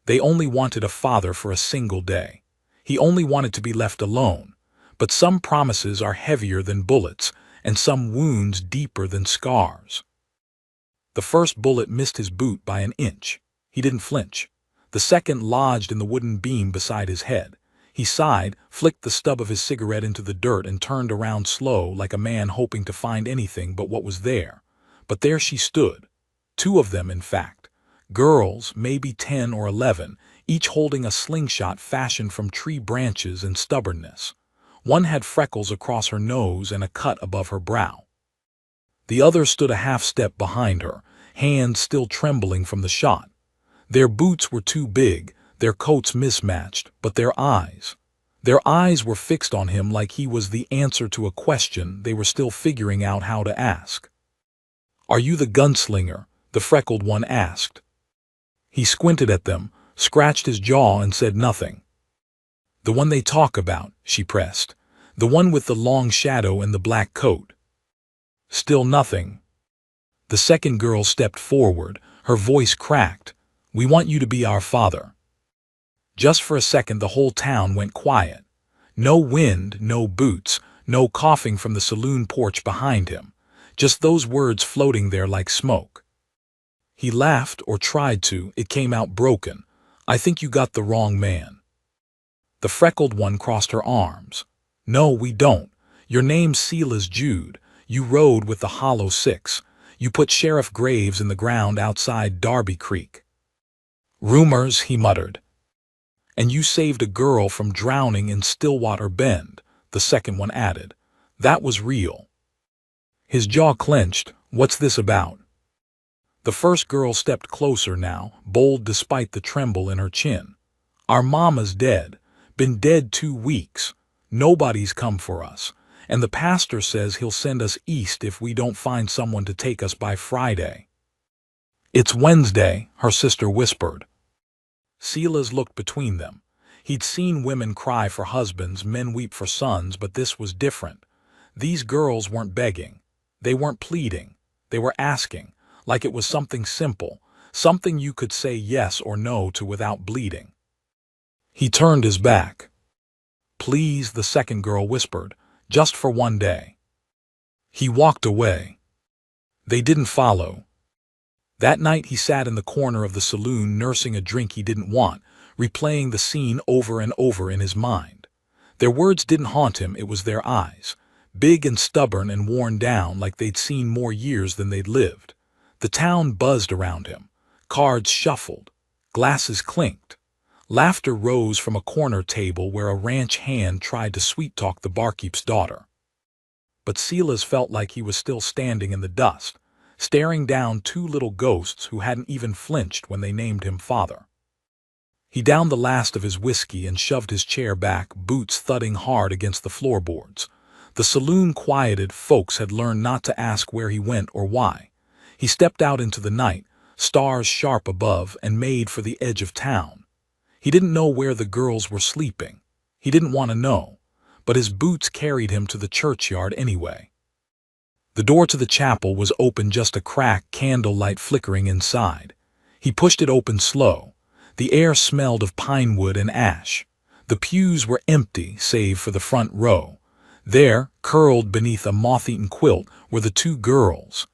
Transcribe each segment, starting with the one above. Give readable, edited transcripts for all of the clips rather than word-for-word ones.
They only wanted a father for a single day. He only wanted to be left alone. But some promises are heavier than bullets, and some wounds deeper than scars. The first bullet missed his boot by an inch. He didn't flinch. The second lodged in the wooden beam beside his head. He sighed, flicked the stub of his cigarette into the dirt, and turned around slow, like a man hoping to find anything but what was there. But there she stood. Two of them, in fact. Girls, maybe 10 or 11, each holding a slingshot fashioned from tree branches and stubbornness. One had freckles across her nose and a cut above her brow. The other stood a half step behind her, hands still trembling from the shot. Their boots were too big, their coats mismatched, but their eyes were fixed on him like he was the answer to a question they were still figuring out how to ask. "Are you the gunslinger?" the freckled one asked. He squinted at them, scratched his jaw, and said nothing. "The one they talk about," she pressed. "The one with the long shadow and the black coat." Still nothing. The second girl stepped forward, her voice cracked. "We want you to be our father." Just for a second the whole town went quiet. No wind, no boots, no coughing from the saloon porch behind him. Just those words floating there like smoke. He laughed, or tried to. It came out broken. "I think you got the wrong man." The freckled one crossed her arms. "No, we don't. Your name's Silas Jude. You rode with the Hollow Six. You put Sheriff Graves in the ground outside Darby Creek." "Rumors," he muttered. "And you saved a girl from drowning in Stillwater Bend," the second one added. "That was real." His jaw clenched. "What's this about?" The first girl stepped closer now, bold despite the tremble in her chin. "Our mama's dead. Been dead 2 weeks. Nobody's come for us. And the pastor says he'll send us east if we don't find someone to take us by Friday." "It's Wednesday," her sister whispered. Silas looked between them. He'd seen women cry for husbands, men weep for sons, but this was different. These girls weren't begging. They weren't pleading. They were asking, like it was something simple, something you could say yes or no to without bleeding. He turned his back. "Please," the second girl whispered, "just for one day." He walked away. They didn't follow. That night he sat in the corner of the saloon nursing a drink he didn't want, replaying the scene over and over in his mind. Their words didn't haunt him, it was their eyes, big and stubborn and worn down like they'd seen more years than they'd lived. The town buzzed around him. Cards shuffled. Glasses clinked. Laughter rose from a corner table where a ranch hand tried to sweet-talk the barkeep's daughter. But Silas felt like he was still standing in the dust, staring down 2 little ghosts who hadn't even flinched when they named him father. He downed the last of his whiskey and shoved his chair back, boots thudding hard against the floorboards. The saloon quieted. Folks had learned not to ask where he went or why. He stepped out into the night, stars sharp above, and made for the edge of town. He didn't know where the girls were sleeping. He didn't want to know, but his boots carried him to the churchyard anyway. The door to the chapel was open, just a crack, candlelight flickering inside. He pushed it open slow. The air smelled of pine wood and ash. The pews were empty, save for the front row. There, curled beneath a moth-eaten quilt, were the 2 girls.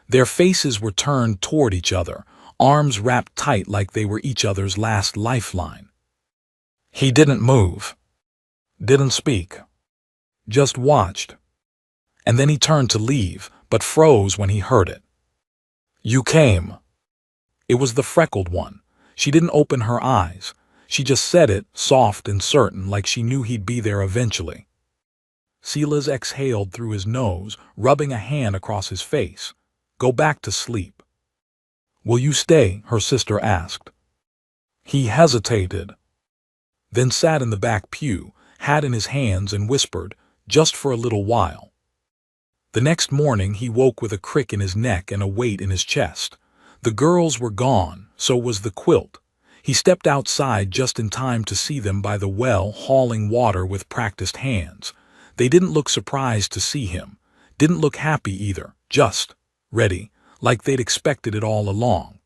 Their faces were turned toward each other, arms wrapped tight like they were each other's last lifeline. He didn't move. Didn't speak. Just watched. And then he turned to leave, but froze when he heard it. "You came." It was the freckled one. She didn't open her eyes. She just said it, soft and certain, like she knew he'd be there eventually. Silas exhaled through his nose, rubbing a hand across his face. "Go back to sleep." "Will you stay?" her sister asked. He hesitated, then sat in the back pew, hat in his hands, and whispered, "Just for a little while." The next morning he woke with a crick in his neck and a weight in his chest. The girls were gone, so was the quilt. He stepped outside just in time to see them by the well, hauling water with practiced hands. They didn't look surprised to see him, didn't look happy either, just ready, like they'd expected it all along.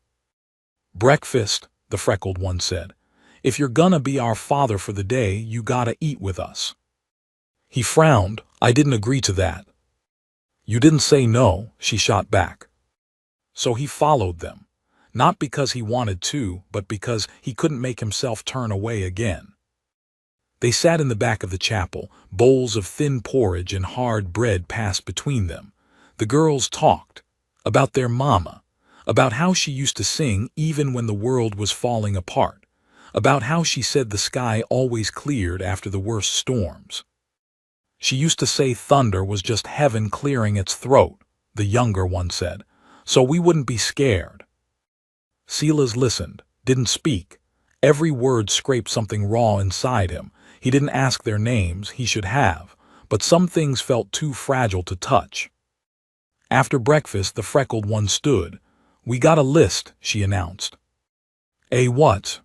"Breakfast," the freckled one said. If you're gonna be our father for the day, you gotta eat with us." He frowned. "I didn't agree to that." "You didn't say no," she shot back. So he followed them, not because he wanted to, but because he couldn't make himself turn away again. They sat in the back of the chapel, bowls of thin porridge and hard bread passed between them. The girls talked about their mama, about how she used to sing even when the world was falling apart, about how she said the sky always cleared after the worst storms. She used to say thunder was just heaven clearing its throat, the younger one said, so we wouldn't be scared. Silas listened, didn't speak. Every word scraped something raw inside him. He didn't ask their names, he should have, but some things felt too fragile to touch. After breakfast, the freckled one stood. "We got a list," she announced. "A what?"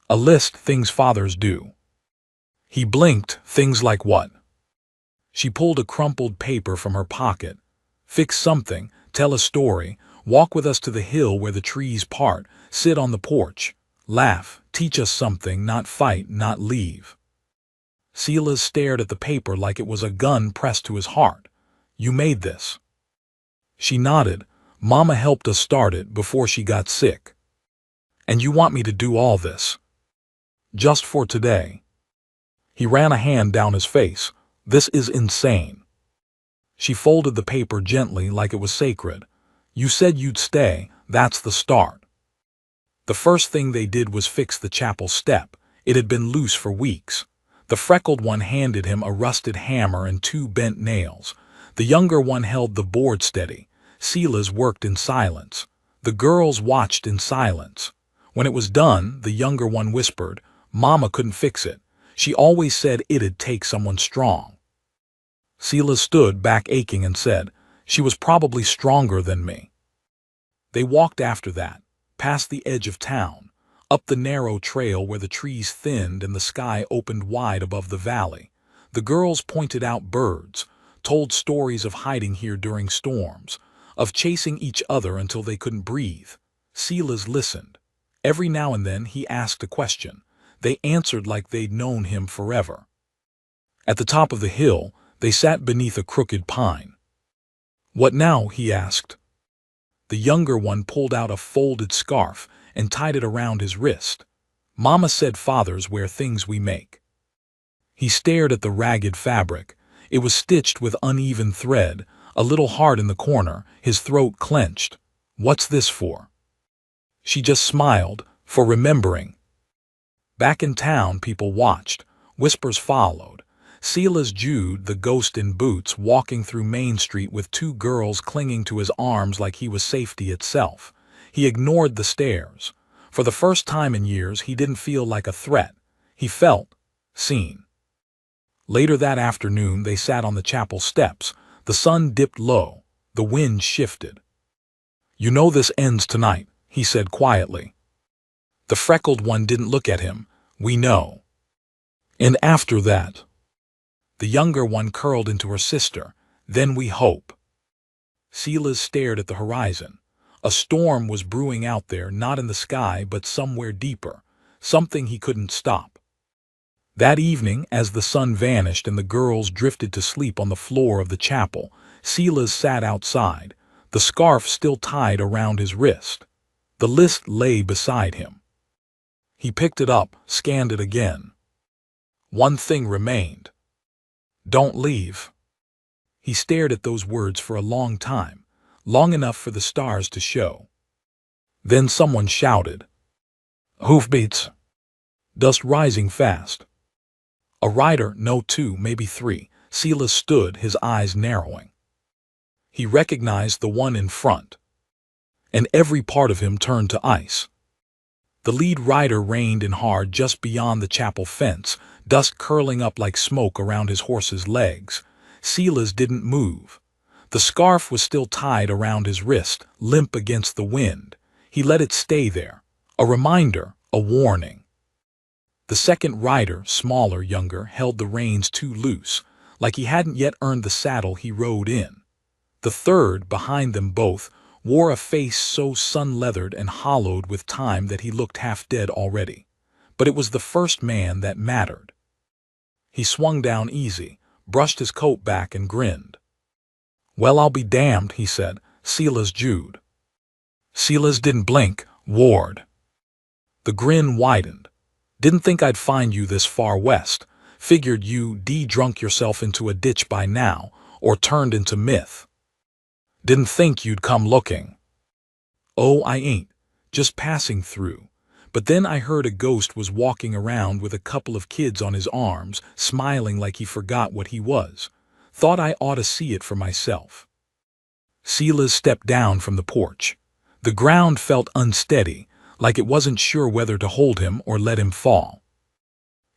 "A list, things fathers do." He blinked. "Things like what?" She pulled a crumpled paper from her pocket. "Fix something, tell a story, walk with us to the hill where the trees part, sit on the porch, laugh, teach us something, not fight, not leave." Silas stared at the paper like it was a gun pressed to his heart. "You made this?" She nodded. "Mama helped us start it before she got sick." "And you want me to do all this? Just for today?" He ran a hand down his face. "This is insane." She folded the paper gently like it was sacred. "You said you'd stay, that's the start." The first thing they did was fix the chapel step. It had been loose for weeks. The freckled one handed him a rusted hammer and 2 bent nails. The younger one held the board steady. Silas worked in silence. The girls watched in silence. When it was done, the younger one whispered, "Mama couldn't fix it. She always said it'd take someone strong." Silas stood back aching and said, "She was probably stronger than me." They walked after that, past the edge of town, up the narrow trail where the trees thinned and the sky opened wide above the valley. The girls pointed out birds, told stories of hiding here during storms, of chasing each other until they couldn't breathe. Silas listened. Every now and then he asked a question. They answered like they'd known him forever. At the top of the hill, they sat beneath a crooked pine. "What now?" he asked. The younger one pulled out a folded scarf and tied it around his wrist. "Mama said fathers wear things we make." He stared at the ragged fabric. It was stitched with uneven thread, a little hard in the corner, his throat clenched. "What's this for?" She just smiled. "For remembering." Back in town, people watched. Whispers followed. Silas Jude, the ghost in boots, walking through Main Street with 2 girls clinging to his arms like he was safety itself. He ignored the stares. For the first time in years, he didn't feel like a threat. He felt seen. Later that afternoon, they sat on the chapel steps. The sun dipped low. The wind shifted. "You know this ends tonight," he said quietly. The freckled one didn't look at him. "We know." "And after that?" The younger one curled into her sister. "Then we hope." Silas stared at the horizon. A storm was brewing out there, not in the sky, but somewhere deeper, something he couldn't stop. That evening, as the sun vanished and the girls drifted to sleep on the floor of the chapel, Silas sat outside, the scarf still tied around his wrist. The list lay beside him. He picked it up, scanned it again. One thing remained. "Don't leave." He stared at those words for a long time, long enough for the stars to show. Then someone shouted. "Hoofbeats!" Dust rising fast. A rider, no 2, maybe 3. Silas stood, his eyes narrowing. He recognized the one in front, and every part of him turned to ice. The lead rider reined in hard just beyond the chapel fence, dust curling up like smoke around his horse's legs. Silas didn't move. The scarf was still tied around his wrist, limp against the wind. He let it stay there. A reminder, a warning. The second rider, smaller, younger, held the reins too loose, like he hadn't yet earned the saddle he rode in. The third, behind them both, wore a face so sun-leathered and hollowed with time that he looked half dead already. but it was the first man that mattered. He swung down easy, brushed his coat back and grinned. "Well, I'll be damned," he said. "Silas Jude." Silas didn't blink. "Ward." The grin widened. "Didn't think I'd find you this far west. Figured you drunk yourself into a ditch by now, or turned into myth. Didn't think you'd come looking." "Oh, I ain't. Just passing through. But then I heard a ghost was walking around with a couple of kids on his arms, smiling like he forgot what he was. Thought I ought to see it for myself." Silas stepped down from the porch. The ground felt unsteady, like it wasn't sure whether to hold him or let him fall.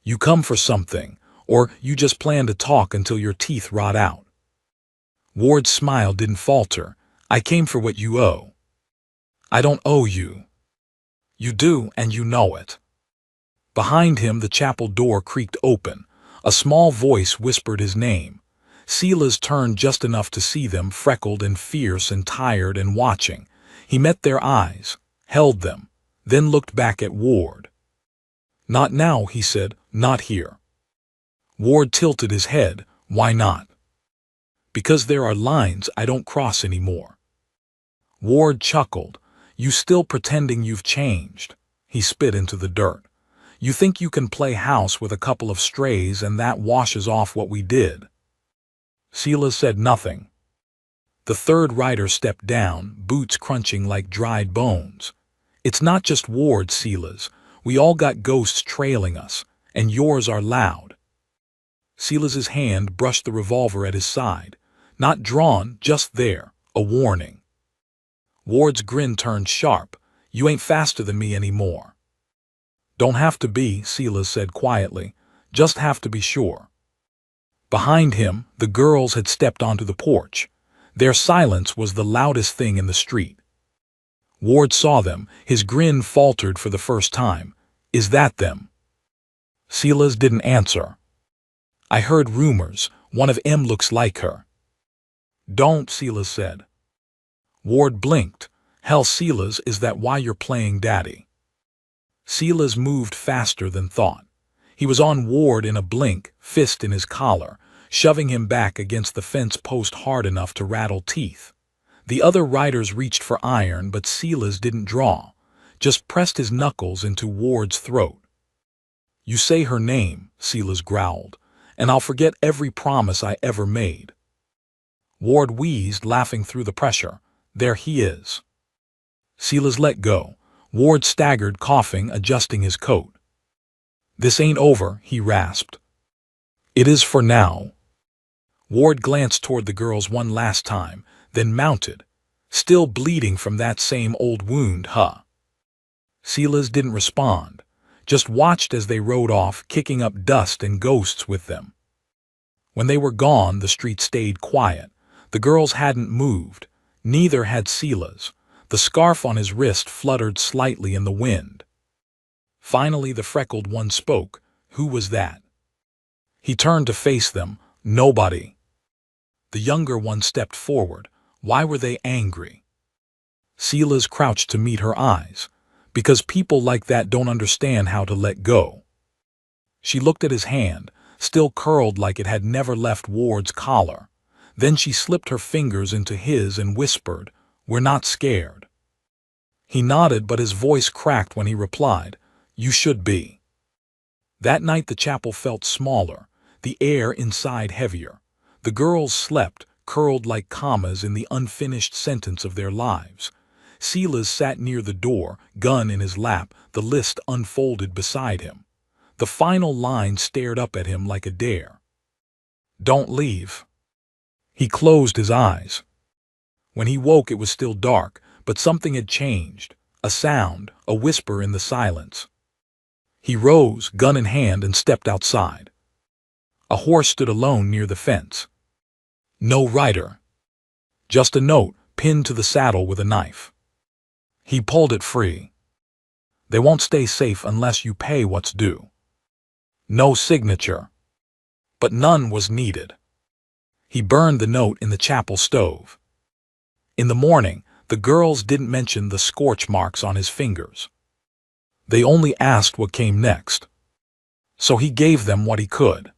"You come for something, or you just plan to talk until your teeth rot out?" Ward's smile didn't falter. "I came for what you owe." "I don't owe you." "You do, and you know it." Behind him the chapel door creaked open. A small voice whispered his name. Silas turned just enough to see them, freckled and fierce and tired and watching. He met their eyes, held them, then looked back at Ward. "Not now," he said. "Not here." Ward tilted his head. "Why not?" "Because there are lines I don't cross anymore." Ward chuckled. "You still pretending you've changed?" He spit into the dirt. "You think you can play house with a couple of strays and that washes off what we did?" Silas said nothing. The third rider stepped down, boots crunching like dried bones. "It's not just Ward, Silas. We all got ghosts trailing us, and yours are loud." Silas's hand brushed the revolver at his side. Not drawn, just there, a warning. Ward's grin turned sharp. "You ain't faster than me anymore." "Don't have to be," Silas said quietly. "Just have to be sure." Behind him, the girls had stepped onto the porch. Their silence was the loudest thing in the street. Ward saw them. His grin faltered for the first time. "Is that them?" Silas didn't answer. "I heard rumors. One of 'em looks like her." "Don't," Silas said. Ward blinked. "Hell, Silas, is that why you're playing daddy?" Silas moved faster than thought. He was on Ward in a blink, fist in his collar, shoving him back against the fence post hard enough to rattle teeth. The other riders reached for iron, but Silas didn't draw, just pressed his knuckles into Ward's throat. "You say her name," Silas growled, "and I'll forget every promise I ever made." Ward wheezed, laughing through the pressure. "There he is." Silas let go. Ward staggered, coughing, adjusting his coat. "This ain't over," he rasped. "It is for now." Ward glanced toward the girls one last time, then mounted. "Still bleeding from that same old wound, huh?" Silas didn't respond, just watched as they rode off, kicking up dust and ghosts with them. When they were gone, the street stayed quiet. The girls hadn't moved. Neither had Silas. The scarf on his wrist fluttered slightly in the wind. Finally, the freckled one spoke. "Who was that?" He turned to face them. "Nobody." The younger one stepped forward. "Why were they angry?" Silas crouched to meet her eyes. "Because people like that don't understand how to let go." She looked at his hand, still curled like it had never left Ward's collar. Then she slipped her fingers into his and whispered, "We're not scared." He nodded, but his voice cracked when he replied, "You should be." That night the chapel felt smaller, the air inside heavier. The girls slept, curled like commas in the unfinished sentence of their lives. Silas sat near the door, gun in his lap, the list unfolded beside him. The final line stared up at him like a dare. "Don't leave." He closed his eyes. When he woke it was still dark, but something had changed. A sound, a whisper in the silence. He rose, gun in hand, and stepped outside. A horse stood alone near the fence. No rider. Just a note, pinned to the saddle with a knife. He pulled it free. "They won't stay safe unless you pay what's due." No signature. But none was needed. He burned the note in the chapel stove. In the morning, the girls didn't mention the scorch marks on his fingers. They only asked what came next. So he gave them what he could.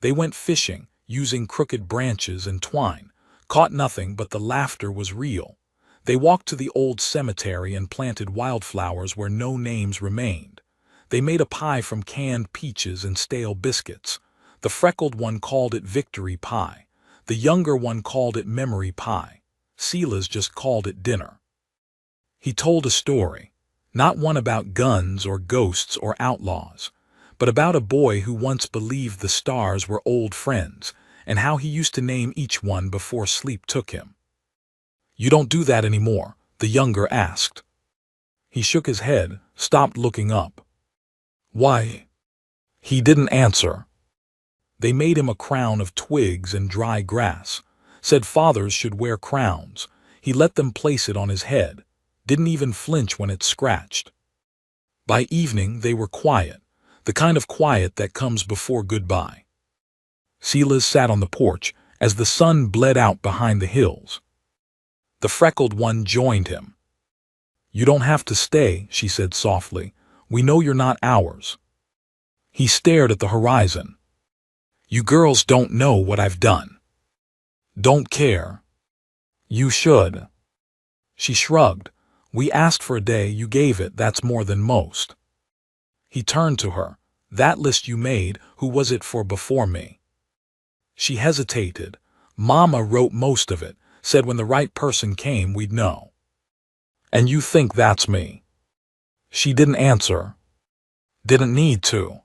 They went fishing, using crooked branches and twine, caught nothing, but the laughter was real. They walked to the old cemetery and planted wildflowers where no names remained. They made a pie from canned peaches and stale biscuits. The freckled one called it victory pie. The younger one called it memory pie. Silas just called it dinner. He told a story, not one about guns or ghosts or outlaws, but about a boy who once believed the stars were old friends, and how he used to name each one before sleep took him. "You don't do that anymore?" the younger asked. He shook his head, stopped looking up. "Why?" He didn't answer. They made him a crown of twigs and dry grass, said fathers should wear crowns. He let them place it on his head, didn't even flinch when it scratched. By evening they were quiet, the kind of quiet that comes before goodbye. Silas sat on the porch as the sun bled out behind the hills. The freckled one joined him. "You don't have to stay," she said softly. "We know you're not ours." He stared at the horizon. "You girls don't know what I've done. Don't care. You should." She shrugged. "We asked for a day, you gave it, that's more than most." He turned to her. "That list you made, who was it for before me?" She hesitated. "Mama wrote most of it, said when the right person came we'd know." "And you think that's me?" She didn't answer. Didn't need to.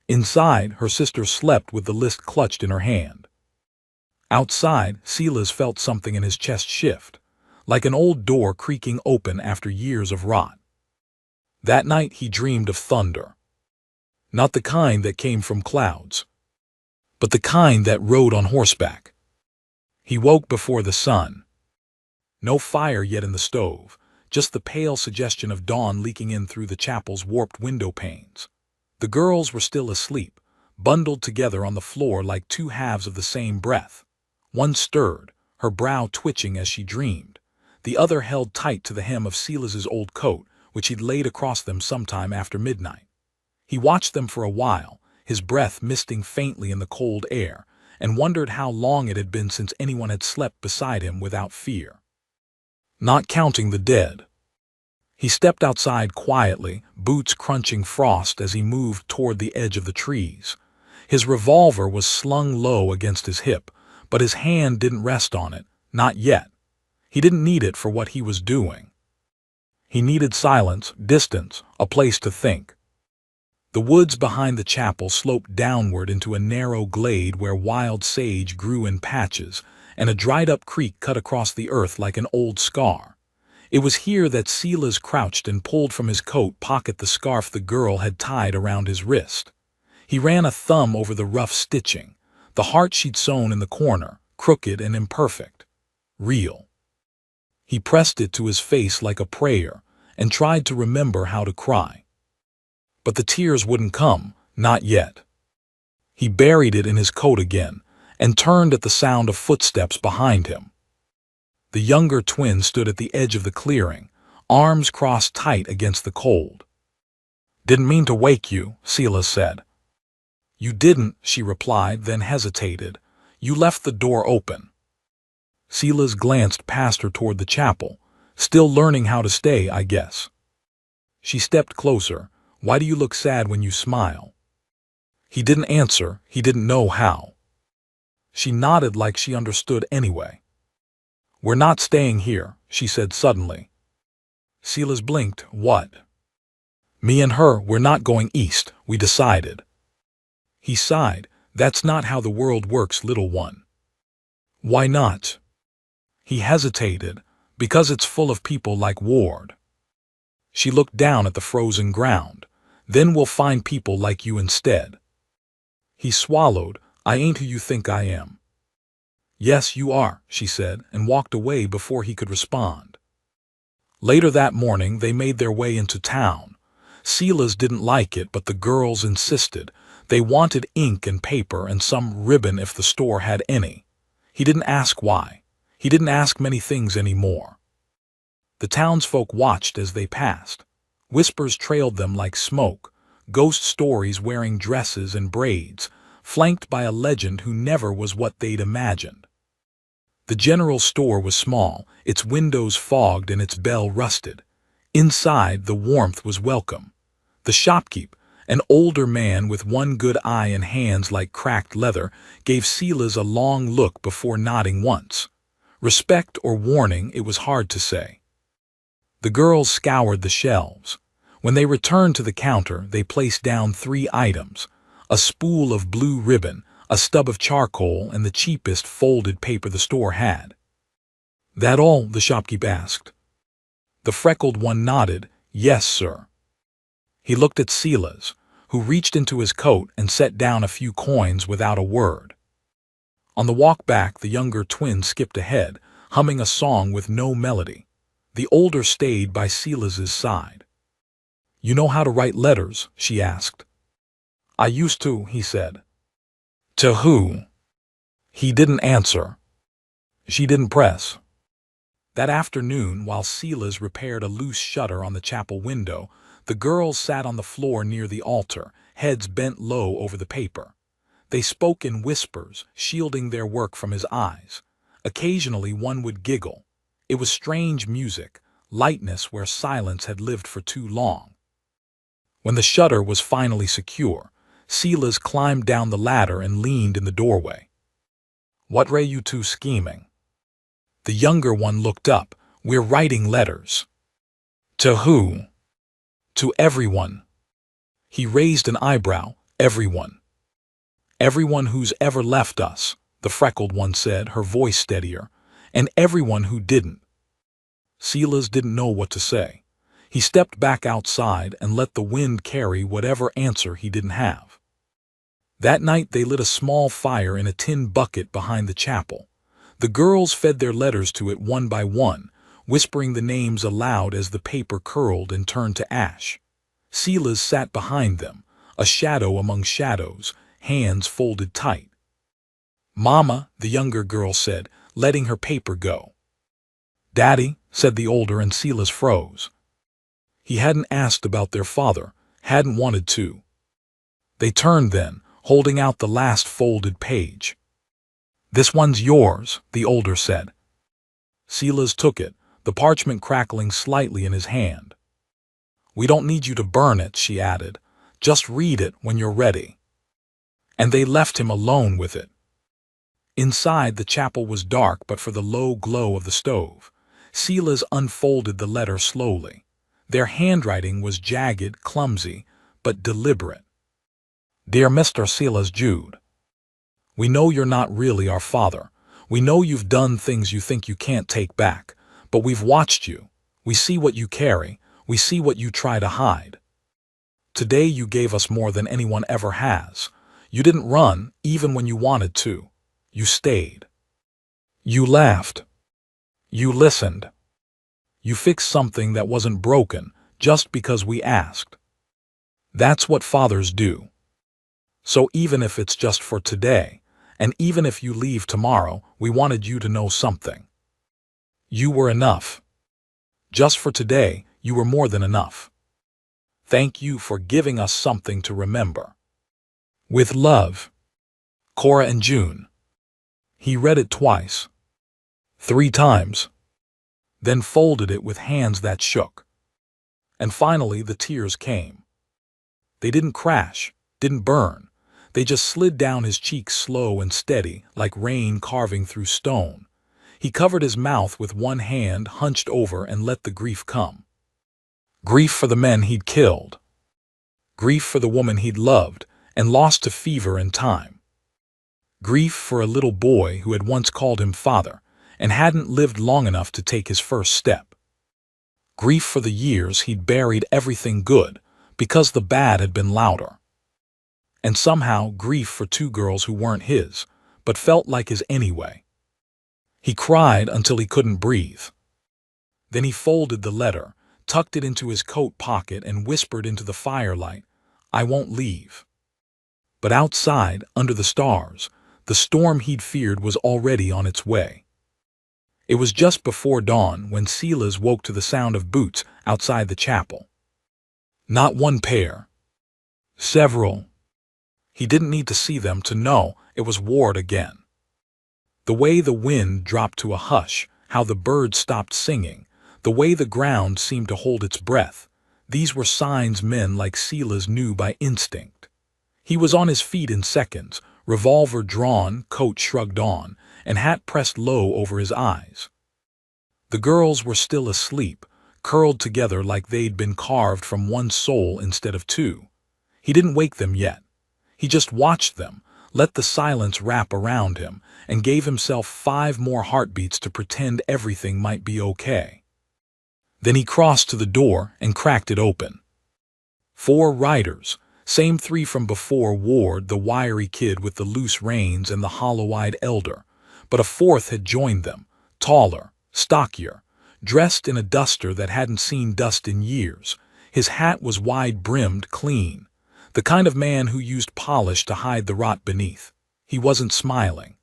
Inside, her sister slept with the list clutched in her hand. Outside, Silas felt something in his chest shift, like an old door creaking open after years of rot. That night he dreamed of thunder. Not the kind that came from clouds, but the kind that rode on horseback. He woke before the sun. No fire yet in the stove, just the pale suggestion of dawn leaking in through the chapel's warped window panes. The girls were still asleep, bundled together on the floor like two halves of the same breath. One stirred, her brow twitching as she dreamed. The other held tight to the hem of Silas's old coat, which he'd laid across them sometime after midnight. He watched them for a while, his breath misting faintly in the cold air, and wondered how long it had been since anyone had slept beside him without fear. Not counting the dead. He stepped outside quietly, boots crunching frost as he moved toward the edge of the trees. His revolver was slung low against his hip, but his hand didn't rest on it, not yet. He didn't need it for what he was doing. He needed silence, distance, a place to think. The woods behind the chapel sloped downward into a narrow glade where wild sage grew in patches, and a dried-up creek cut across the earth like an old scar. It was here that Silas crouched and pulled from his coat pocket the scarf the girl had tied around his wrist. He ran a thumb over the rough stitching, the heart she'd sewn in the corner, crooked and imperfect. Real. He pressed it to his face like a prayer and tried to remember how to cry. But the tears wouldn't come, not yet. He buried it in his coat again and turned at the sound of footsteps behind him. The younger twin stood at the edge of the clearing, arms crossed tight against the cold. "Didn't mean to wake you," Silas said. "You didn't," she replied, then hesitated. "You left the door open." Silas glanced past her toward the chapel. "Still learning how to stay, I guess." She stepped closer. "Why do you look sad when you smile?" He didn't answer. He didn't know how. She nodded like she understood anyway. "We're not staying here," she said suddenly. Silas blinked. "What?" "Me and her, we're not going east, we decided." He sighed. "That's not how the world works, little one." "Why not?" He hesitated. "Because it's full of people like Ward." She looked down at the frozen ground. "Then we'll find people like you instead." He swallowed. "I ain't who you think I am." "Yes, you are," she said, and walked away before he could respond. Later that morning, they made their way into town. Silas didn't like it, but the girls insisted. They wanted ink and paper and some ribbon if the store had any. He didn't ask why. He didn't ask many things anymore. The townsfolk watched as they passed. Whispers trailed them like smoke, ghost stories wearing dresses and braids, flanked by a legend who never was what they'd imagined. The general store was small, its windows fogged and its bell rusted. Inside, the warmth was welcome. The shopkeep, an older man with one good eye and hands like cracked leather, gave Silas a long look before nodding once. Respect or warning, it was hard to say. The girls scoured the shelves. When they returned to the counter, they placed down 3 items: a spool of blue ribbon, a stub of charcoal, and the cheapest folded paper the store had. "That all?" the shopkeep asked. The freckled one nodded. "Yes, sir." He looked at Silas, who reached into his coat and set down a few coins without a word. On the walk back, the younger twin skipped ahead, humming a song with no melody. The older stayed by Silas's side. "You know how to write letters?" she asked. "I used to," he said. "To who?" He didn't answer. She didn't press. That afternoon, while Silas repaired a loose shutter on the chapel window, the girls sat on the floor near the altar, heads bent low over the paper. They spoke in whispers, shielding their work from his eyes. Occasionally one would giggle. It was strange music, lightness where silence had lived for too long. When the shutter was finally secure, Silas climbed down the ladder and leaned in the doorway. "What were you two scheming?" The younger one looked up. "We're writing letters." "To who?" "To everyone." He raised an eyebrow. "Everyone." "Everyone who's ever left us," the freckled one said, her voice steadier, "and everyone who didn't." Silas didn't know what to say. He stepped back outside and let the wind carry whatever answer he didn't have. That night they lit a small fire in a tin bucket behind the chapel. The girls fed their letters to it one by one, whispering the names aloud as the paper curled and turned to ash. Silas sat behind them, a shadow among shadows, hands folded tight. "Mama," the younger girl said, letting her paper go. "Daddy," said the older, and Silas froze. He hadn't asked about their father, hadn't wanted to. They turned then, holding out the last folded page. "This one's yours," the older said. Silas took it, the parchment crackling slightly in his hand. "We don't need you to burn it," she added. "Just read it when you're ready." And they left him alone with it. Inside, the chapel was dark but for the low glow of the stove. Silas unfolded the letter slowly. Their handwriting was jagged, clumsy, but deliberate. "Dear Mr. Silas Jude, we know you're not really our father. We know you've done things you think you can't take back, but we've watched you. We see what you carry. We see what you try to hide. Today you gave us more than anyone ever has. You didn't run, even when you wanted to. You stayed. You laughed. You listened. You fixed something that wasn't broken just because we asked. That's what fathers do. So even if it's just for today, and even if you leave tomorrow, we wanted you to know something. You were enough. Just for today, you were more than enough. Thank you for giving us something to remember. With love, Cora and June." He read it twice, 3 times, then folded it with hands that shook. And finally the tears came. They didn't crash, didn't burn. They just slid down his cheeks slow and steady, like rain carving through stone. He covered his mouth with one hand, hunched over, and let the grief come. Grief for the men he'd killed. Grief for the woman he'd loved and lost to fever and time. Grief for a little boy who had once called him father and hadn't lived long enough to take his first step. Grief for the years he'd buried everything good because the bad had been louder. And somehow grief for 2 girls who weren't his, but felt like his anyway. He cried until he couldn't breathe. Then he folded the letter, tucked it into his coat pocket, and whispered into the firelight, "I won't leave." But outside, under the stars, the storm he'd feared was already on its way. It was just before dawn when Silas woke to the sound of boots outside the chapel. Not one pair. Several. He didn't need to see them to know it was Ward again. The way the wind dropped to a hush, how the birds stopped singing, the way the ground seemed to hold its breath, these were signs men like Silas knew by instinct. He was on his feet in seconds, revolver drawn, coat shrugged on, and hat pressed low over his eyes. The girls were still asleep, curled together like they'd been carved from one soul instead of two. He didn't wake them yet. He just watched them, let the silence wrap around him, and gave himself 5 more heartbeats to pretend everything might be okay. Then he crossed to the door and cracked it open. 4 riders, same 3 from before Ward, the wiry kid with the loose reins and the hollow-eyed elder, but a 4th had joined them, taller, stockier, dressed in a duster that hadn't seen dust in years. His hat was wide-brimmed, clean, the kind of man who used polish to hide the rot beneath. He wasn't smiling.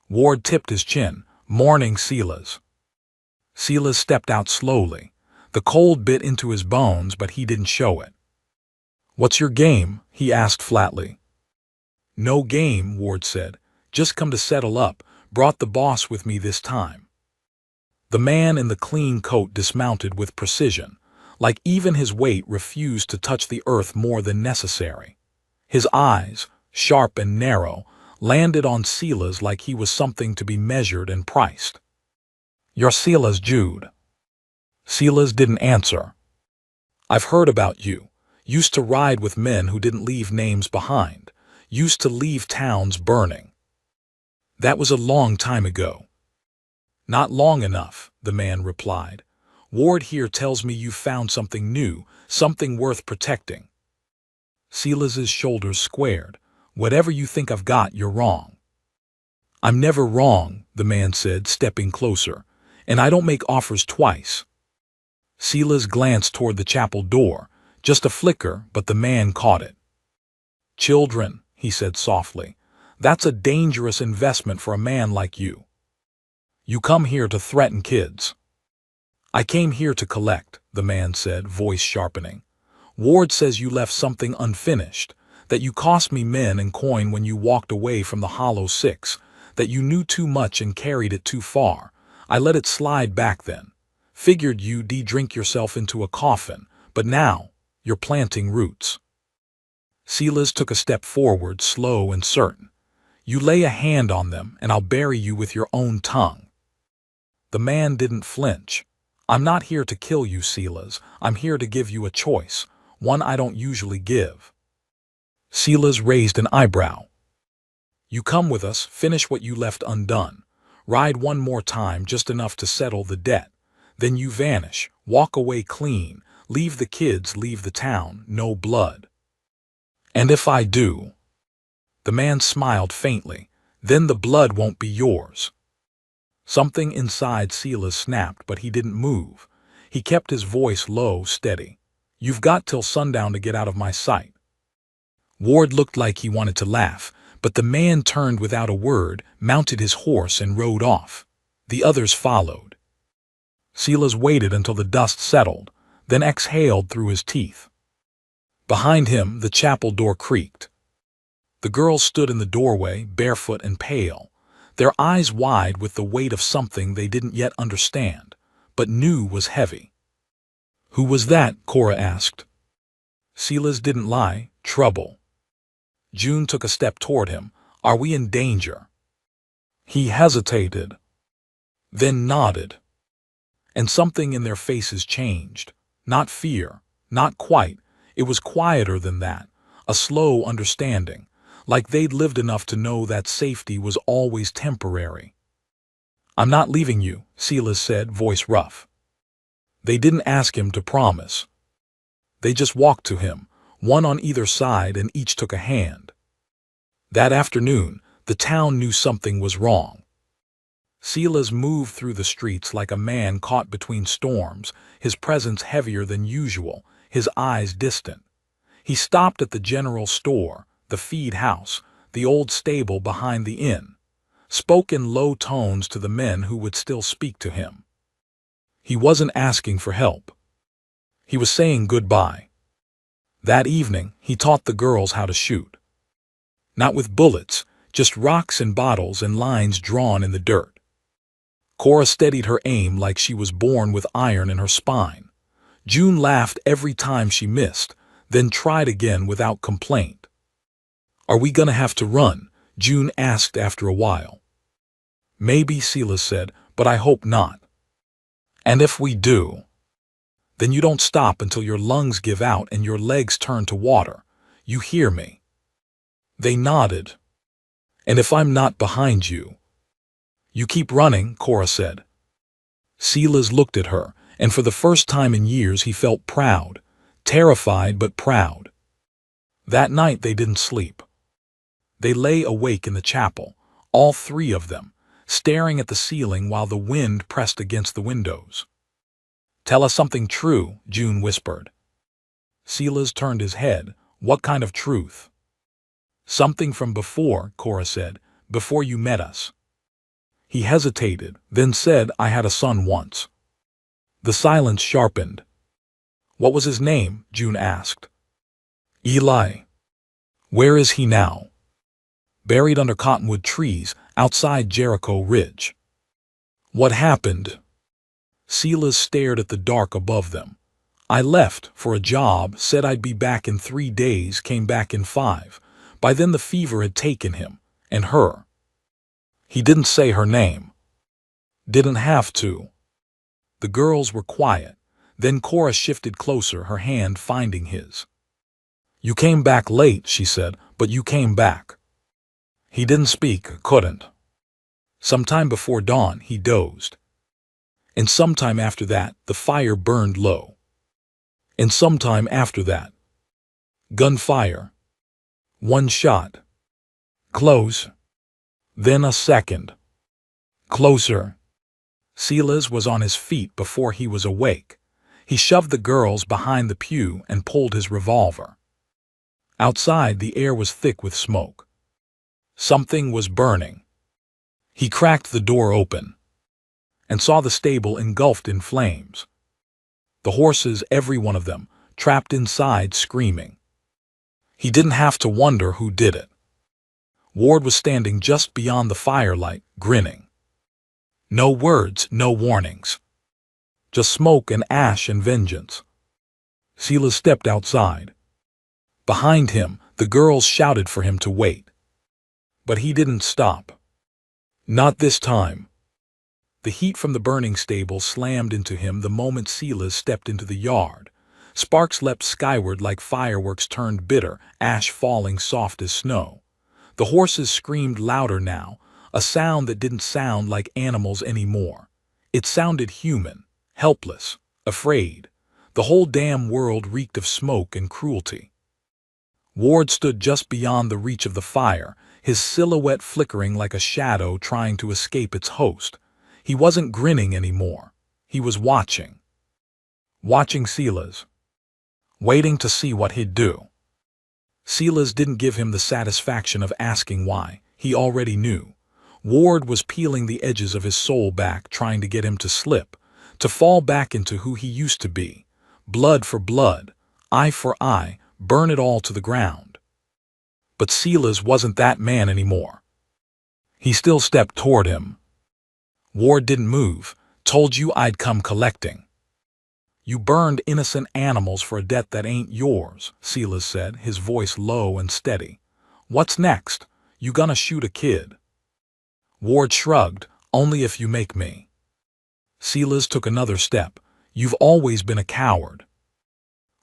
Ward tipped his chin. "Morning, Silas." Silas stepped out slowly. The cold bit into his bones, but he didn't show it. "What's your game?" he asked flatly. "No game," Ward said. "Just come to settle up. Brought the boss with me this time." The man in the clean coat dismounted with precision, like even his weight refused to touch the earth more than necessary. His eyes, sharp and narrow, landed on Silas like he was something to be measured and priced. "You're Silas Jude." Silas didn't answer. "I've heard about you. Used to ride with men who didn't leave names behind. Used to leave towns burning." "That was a long time ago." "Not long enough," the man replied. "Ward here tells me you found something new, something worth protecting." Silas's shoulders squared. "Whatever you think I've got, you're wrong." "I'm never wrong," the man said, stepping closer, "and I don't make offers twice." Silas glanced toward the chapel door, just a flicker, but the man caught it. "Children," he said softly, "that's a dangerous investment for a man like you. You come here to threaten kids." "I came here to collect," the man said, voice sharpening. "Ward says you left something unfinished, that you cost me men and coin when you walked away from the Hollow Six, that you knew too much and carried it too far. I let it slide back then. Figured you'd drink yourself into a coffin, but now you're planting roots." Silas took a step forward, slow and certain. "You lay a hand on them, and I'll bury you with your own tongue." The man didn't flinch. "I'm not here to kill you, Silas. I'm here to give you a choice, one I don't usually give." Silas raised an eyebrow. "You come with us, finish what you left undone. Ride one more time, just enough to settle the debt. Then you vanish, walk away clean, leave the kids, leave the town, no blood." "And if I do?" The man smiled faintly. "Then the blood won't be yours." Something inside Silas snapped, but he didn't move. He kept his voice low, steady. "You've got till sundown to get out of my sight." Ward looked like he wanted to laugh, but the man turned without a word, mounted his horse, and rode off. The others followed. Silas waited until the dust settled, then exhaled through his teeth. Behind him, the chapel door creaked. The girls stood in the doorway, barefoot and pale, their eyes wide with the weight of something they didn't yet understand, but knew was heavy. "Who was that?" Cora asked. Silas didn't lie. "Trouble." June took a step toward him. "Are we in danger?" He hesitated, then nodded. And something in their faces changed. Not fear, not quite. It was quieter than that, a slow understanding, like they'd lived enough to know that safety was always temporary. "I'm not leaving you," Silas said, voice rough. They didn't ask him to promise. They just walked to him, one on either side, and each took a hand. That afternoon, the town knew something was wrong. Silas moved through the streets like a man caught between storms, his presence heavier than usual, his eyes distant. He stopped at the general store, the feed house, the old stable behind the inn, spoke in low tones to the men who would still speak to him. He wasn't asking for help. He was saying goodbye. That evening, he taught the girls how to shoot. Not with bullets, just rocks and bottles and lines drawn in the dirt. Cora steadied her aim like she was born with iron in her spine. June laughed every time she missed, then tried again without complaint. "Are we gonna have to run?" June asked after a while. "Maybe," Silas said, "but I hope not. And if we do, then you don't stop until your lungs give out and your legs turn to water. You hear me?" They nodded. "And if I'm not behind you?" "You keep running," Cora said. Silas looked at her, and for the first time in years he felt proud, terrified but proud. That night they didn't sleep. They lay awake in the chapel, all three of them, staring at the ceiling while the wind pressed against the windows. "Tell us something true," June whispered. Silas turned his head. "What kind of truth?" "Something from before," Cora said, "before you met us." He hesitated, then said, "I had a son once." The silence sharpened. "What was his name?" June asked. "Eli." "Where is he now?" "Buried under cottonwood trees outside Jericho Ridge." "What happened?" Silas stared at the dark above them. "I left for a job, said I'd be back in 3 days, came back in 5. By then the fever had taken him, and her." He didn't say her name. Didn't have to. The girls were quiet. Then Cora shifted closer, her hand finding his. "You came back late," she said, "but you came back." He didn't speak, couldn't. Sometime before dawn, he dozed. And sometime after that, the fire burned low. And sometime after that, gunfire. One shot. Close. Then a second. Closer. Silas was on his feet before he was awake. He shoved the girls behind the pew and pulled his revolver. Outside, the air was thick with smoke. Something was burning. He cracked the door open and saw the stable engulfed in flames. The horses, every one of them, trapped inside screaming. He didn't have to wonder who did it. Ward was standing just beyond the firelight, grinning. No words, no warnings. Just smoke and ash and vengeance. Silas stepped outside. Behind him, the girls shouted for him to wait. But he didn't stop. Not this time. The heat from the burning stable slammed into him the moment Silas stepped into the yard. Sparks leapt skyward like fireworks turned bitter, ash falling soft as snow. The horses screamed louder now, a sound that didn't sound like animals anymore. It sounded human, helpless, afraid. The whole damn world reeked of smoke and cruelty. Ward stood just beyond the reach of the fire, his silhouette flickering like a shadow trying to escape its host. He wasn't grinning anymore. He was watching. Watching Silas. Waiting to see what he'd do. Silas didn't give him the satisfaction of asking why. He already knew. Ward was peeling the edges of his soul back, trying to get him to slip, to fall back into who he used to be. Blood for blood, eye for eye, burn it all to the ground. But Silas wasn't that man anymore. He still stepped toward him. "Ward didn't move. Told you I'd come collecting." "You burned innocent animals for a debt that ain't yours," Silas said, his voice low and steady. "What's next? You gonna shoot a kid?" Ward shrugged. "Only if you make me." Silas took another step. "You've always been a coward."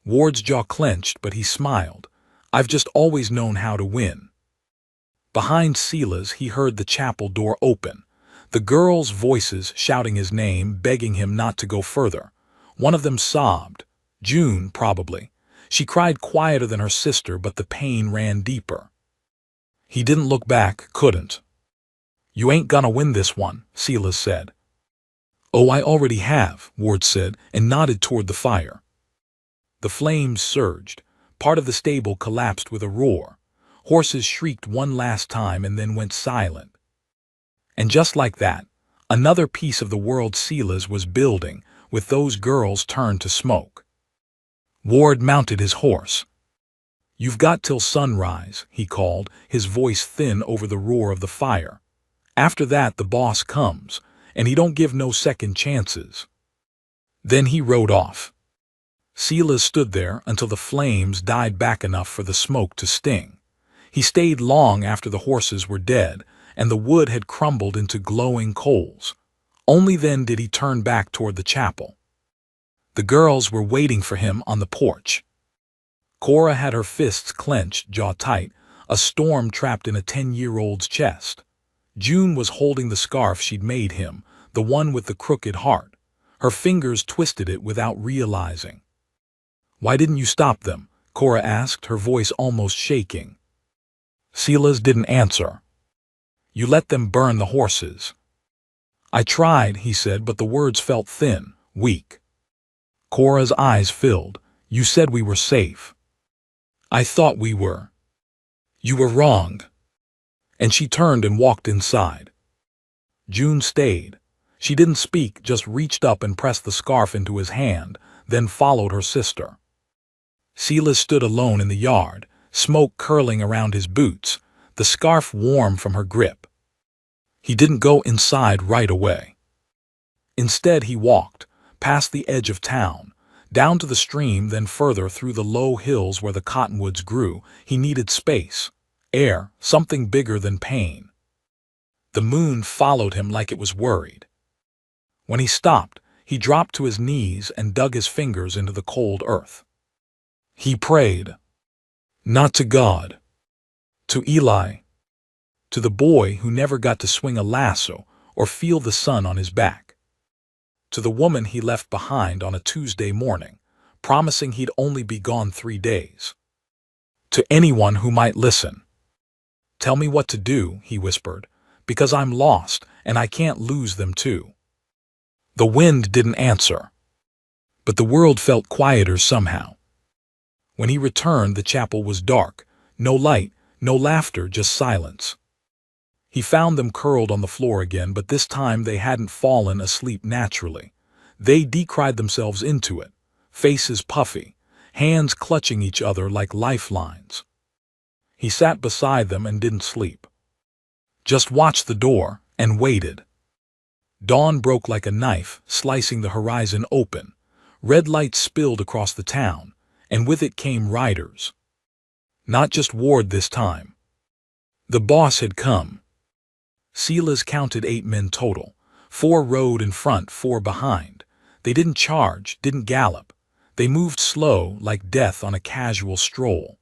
Ward's jaw clenched, but he smiled. "I've just always known how to win." Behind Silas, he heard the chapel door open. The girls' voices shouting his name, begging him not to go further. One of them sobbed. June, probably. She cried quieter than her sister, but the pain ran deeper. He didn't look back, couldn't. "You ain't gonna win this one," Silas said. "Oh, I already have," Ward said, and nodded toward the fire. The flames surged. Part of the stable collapsed with a roar. Horses shrieked one last time and then went silent. And just like that, another piece of the world Silas was building, with those girls turned to smoke. Ward mounted his horse. "You've got till sunrise," he called, his voice thin over the roar of the fire. "After that the boss comes, and he don't give no second chances." Then he rode off. Silas stood there until the flames died back enough for the smoke to sting. He stayed long after the horses were dead, and the wood had crumbled into glowing coals. Only then did he turn back toward the chapel. The girls were waiting for him on the porch. Cora had her fists clenched, jaw tight, a storm trapped in a 10-year-old's chest. June was holding the scarf she'd made him, the one with the crooked heart. Her fingers twisted it without realizing. "Why didn't you stop them?" Cora asked, her voice almost shaking. Silas didn't answer. "You let them burn the horses." "I tried," he said, but the words felt thin, weak. Cora's eyes filled. "You said we were safe." "I thought we were." "You were wrong." And she turned and walked inside. June stayed. She didn't speak, just reached up and pressed the scarf into his hand, then followed her sister. Silas stood alone in the yard, smoke curling around his boots, the scarf warm from her grip. He didn't go inside right away. Instead he walked, past the edge of town, down to the stream, then further through the low hills where the cottonwoods grew. He needed space, air, something bigger than pain. The moon followed him like it was worried. When he stopped, he dropped to his knees and dug his fingers into the cold earth. He prayed. Not to God. To Eli. To the boy who never got to swing a lasso or feel the sun on his back. To the woman he left behind on a Tuesday morning, promising he'd only be gone 3 days. To anyone who might listen. "Tell me what to do," he whispered, "because I'm lost and I can't lose them too." The wind didn't answer. But the world felt quieter somehow. When he returned, the chapel was dark. No light, no laughter, just silence. He found them curled on the floor again, but this time they hadn't fallen asleep naturally. They decried themselves into it, faces puffy, hands clutching each other like lifelines. He sat beside them and didn't sleep. Just watched the door and waited. Dawn broke like a knife, slicing the horizon open. Red lights spilled across the town, and with it came riders. Not just Ward this time. The boss had come. Silas counted 8 men total. 4 rode in front, 4 behind. They didn't charge, didn't gallop. They moved slow, like death on a casual stroll.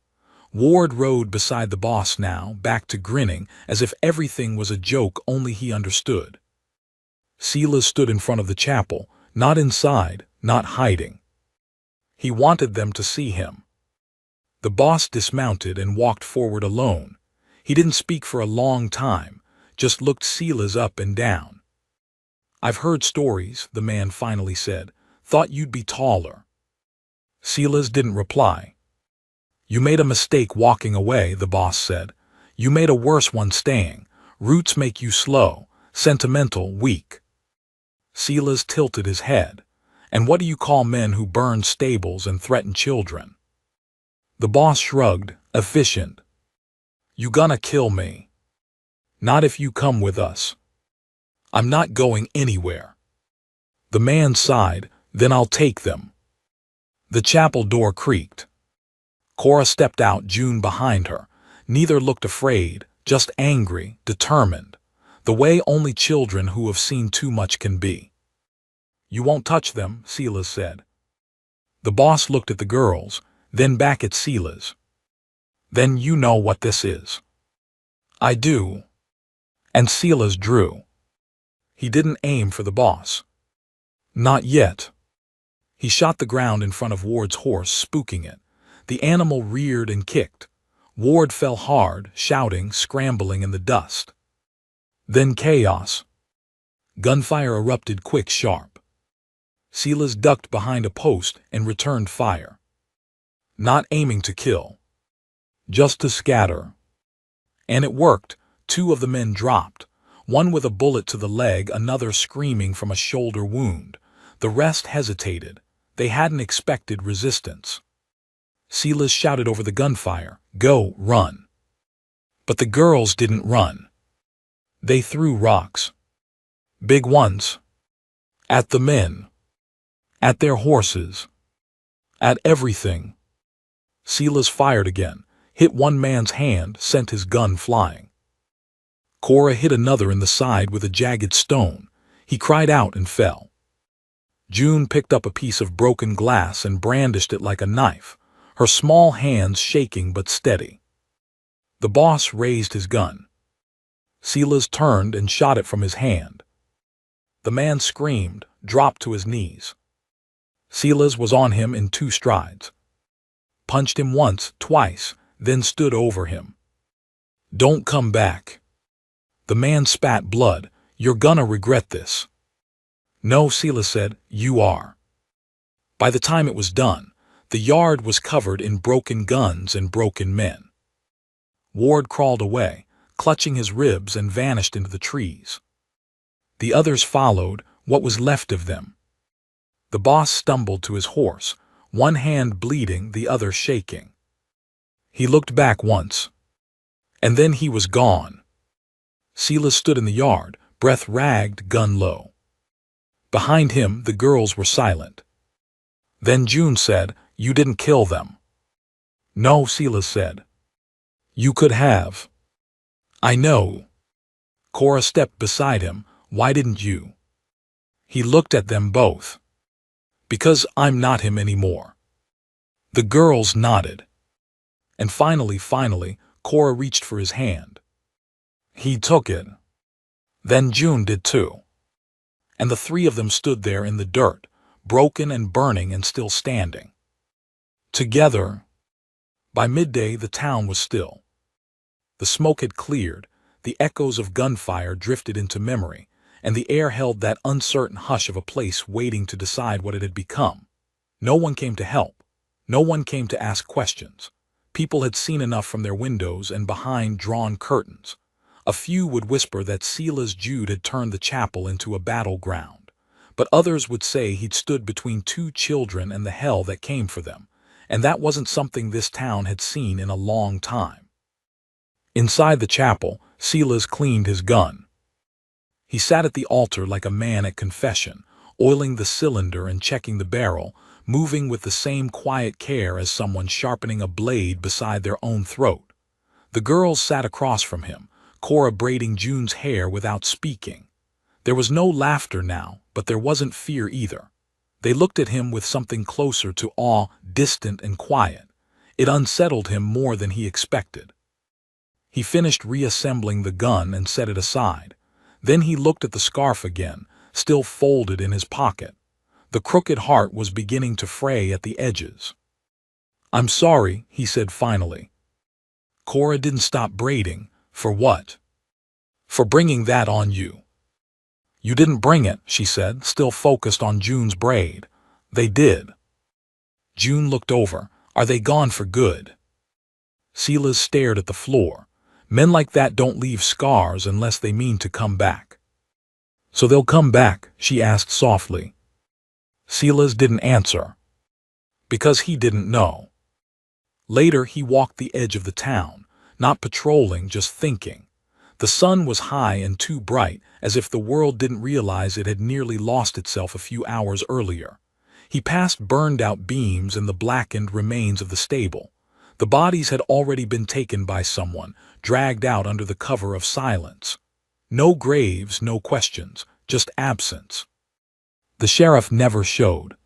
Ward rode beside the boss now, back to grinning, as if everything was a joke only he understood. Silas stood in front of the chapel, not inside, not hiding. He wanted them to see him. The boss dismounted and walked forward alone. He didn't speak for a long time, just looked Silas up and down. "I've heard stories," the man finally said. "Thought you'd be taller." Silas didn't reply. "You made a mistake walking away," the boss said. "You made a worse one staying. Roots make you slow, sentimental, weak." Silas tilted his head. "And what do you call men who burn stables and threaten children?" The boss shrugged. "Efficient." "You gonna kill me?" "Not if you come with us." "I'm not going anywhere." The man sighed. "Then I'll take them." The chapel door creaked. Cora stepped out, June behind her. Neither looked afraid, just angry, determined, the way only children who have seen too much can be. "You won't touch them," Silas said. The boss looked at the girls, then back at Silas. "Then you know what this is." "I do." And Silas drew. He didn't aim for the boss. Not yet. He shot the ground in front of Ward's horse, spooking it. The animal reared and kicked. Ward fell hard, shouting, scrambling in the dust. Then chaos. Gunfire erupted quick, sharp. Silas ducked behind a post and returned fire. Not aiming to kill. Just to scatter. And it worked. 2 of the men dropped. One with a bullet to the leg, another screaming from a shoulder wound. The rest hesitated. They hadn't expected resistance. Silas shouted over the gunfire, "Go, run." But the girls didn't run. They threw rocks. Big ones. At the men. At their horses. At everything. Silas fired again, hit one man's hand, sent his gun flying. Cora hit another in the side with a jagged stone. He cried out and fell. June picked up a piece of broken glass and brandished it like a knife, her small hands shaking but steady. The boss raised his gun. Silas turned and shot it from his hand. The man screamed, dropped to his knees. Silas was on him in 2 strides. Punched him once, twice, then stood over him. "Don't come back." The man spat blood. "You're gonna regret this." "No," Silas said, "you are." By the time it was done, the yard was covered in broken guns and broken men. Ward crawled away, clutching his ribs, and vanished into the trees. The others followed, what was left of them. The boss stumbled to his horse, one hand bleeding, the other shaking. He looked back once, and then he was gone. Silas stood in the yard, breath ragged, gun low. Behind him, the girls were silent. Then June said, "You didn't kill them." "No," Silas said. "You could have." "I know." Cora stepped beside him. "Why didn't you?" He looked at them both. "Because I'm not him anymore." The girls nodded. And finally, Cora reached for his hand. He took it. Then June did too. And the 3 of them stood there in the dirt, broken and burning and still standing. Together. By midday, the town was still. The smoke had cleared, the echoes of gunfire drifted into memory, and the air held that uncertain hush of a place waiting to decide what it had become. No one came to help. No one came to ask questions. People had seen enough from their windows and behind drawn curtains. A few would whisper that Silas Jude had turned the chapel into a battleground, but others would say he'd stood between 2 children and the hell that came for them, and that wasn't something this town had seen in a long time. Inside the chapel, Silas cleaned his gun. He sat at the altar like a man at confession, oiling the cylinder and checking the barrel, moving with the same quiet care as someone sharpening a blade beside their own throat. The girls sat across from him, Cora braiding June's hair without speaking. There was no laughter now, but there wasn't fear either. They looked at him with something closer to awe, distant and quiet. It unsettled him more than he expected. He finished reassembling the gun and set it aside. Then he looked at the scarf again, still folded in his pocket. The crooked heart was beginning to fray at the edges. "I'm sorry," he said finally. Cora didn't stop braiding. "For what?" "For bringing that on you." "You didn't bring it," she said, still focused on June's braid. "They did." June looked over. "Are they gone for good?" Silas stared at the floor. "Men like that don't leave scars unless they mean to come back." "So they'll come back?" she asked softly. Silas didn't answer. Because he didn't know. Later he walked the edge of the town, not patrolling, just thinking. The sun was high and too bright, as if the world didn't realize it had nearly lost itself a few hours earlier. He passed burned-out beams and the blackened remains of the stable. The bodies had already been taken by someone, dragged out under the cover of silence. No graves, no questions, just absence. The sheriff never showed.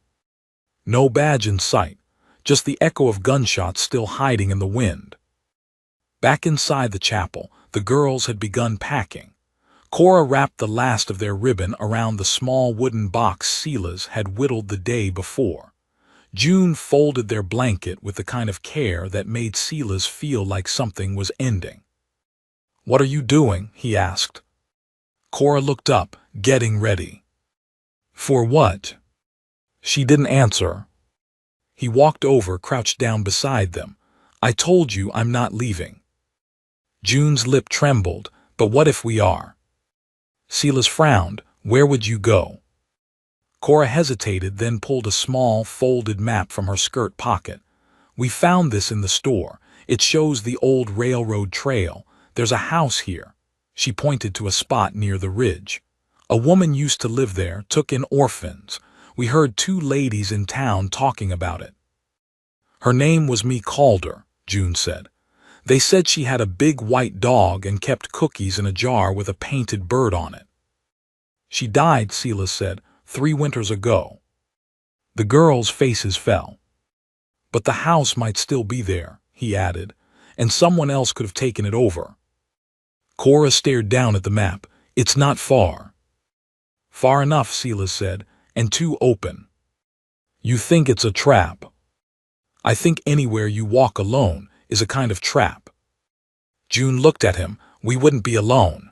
No badge in sight, just the echo of gunshots still hiding in the wind. Back inside the chapel, the girls had begun packing. Cora wrapped the last of their ribbon around the small wooden box Silas had whittled the day before. June folded their blanket with the kind of care that made Silas feel like something was ending. "What are you doing?" he asked. Cora looked up, getting ready. "For what?" She didn't answer. He walked over, crouched down beside them. "I told you I'm not leaving." June's lip trembled. "But what if we are?" Silas frowned. "Where would you go?" Cora hesitated, then pulled a small, folded map from her skirt pocket. "We found this in the store. It shows the old railroad trail. There's a house here." She pointed to a spot near the ridge. "A woman used to live there, took in orphans. We heard two ladies in town talking about it." "Her name was Me Calder," June said. "They said she had a big white dog and kept cookies in a jar with a painted bird on it." "She died," Silas said, "3 winters ago." The girls' faces fell. "But the house might still be there," he added, "and someone else could have taken it over." Cora stared down at the map. "It's not far." "Far enough," Silas said, "and too open." "You think it's a trap?" "I think anywhere you walk alone is a kind of trap." June looked at him. "We wouldn't be alone."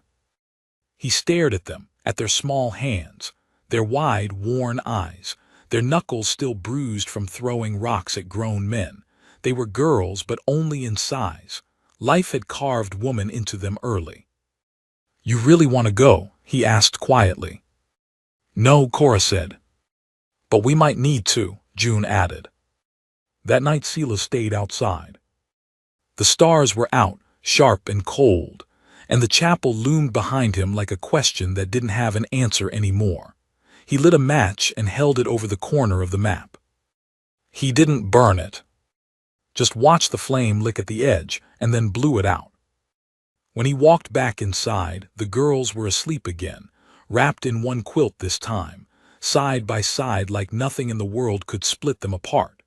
He stared at them, at their small hands, their wide, worn eyes, their knuckles still bruised from throwing rocks at grown men. They were girls, but only in size. Life had carved woman into them early. "You really want to go?" he asked quietly. "No," Cora said. "But we might need to," June added. That night Silas stayed outside. The stars were out, sharp and cold, and the chapel loomed behind him like a question that didn't have an answer anymore. He lit a match and held it over the corner of the map. He didn't burn it. Just watched the flame lick at the edge and then blew it out. When he walked back inside, the girls were asleep again, wrapped in one quilt this time, side by side like nothing in the world could split them apart.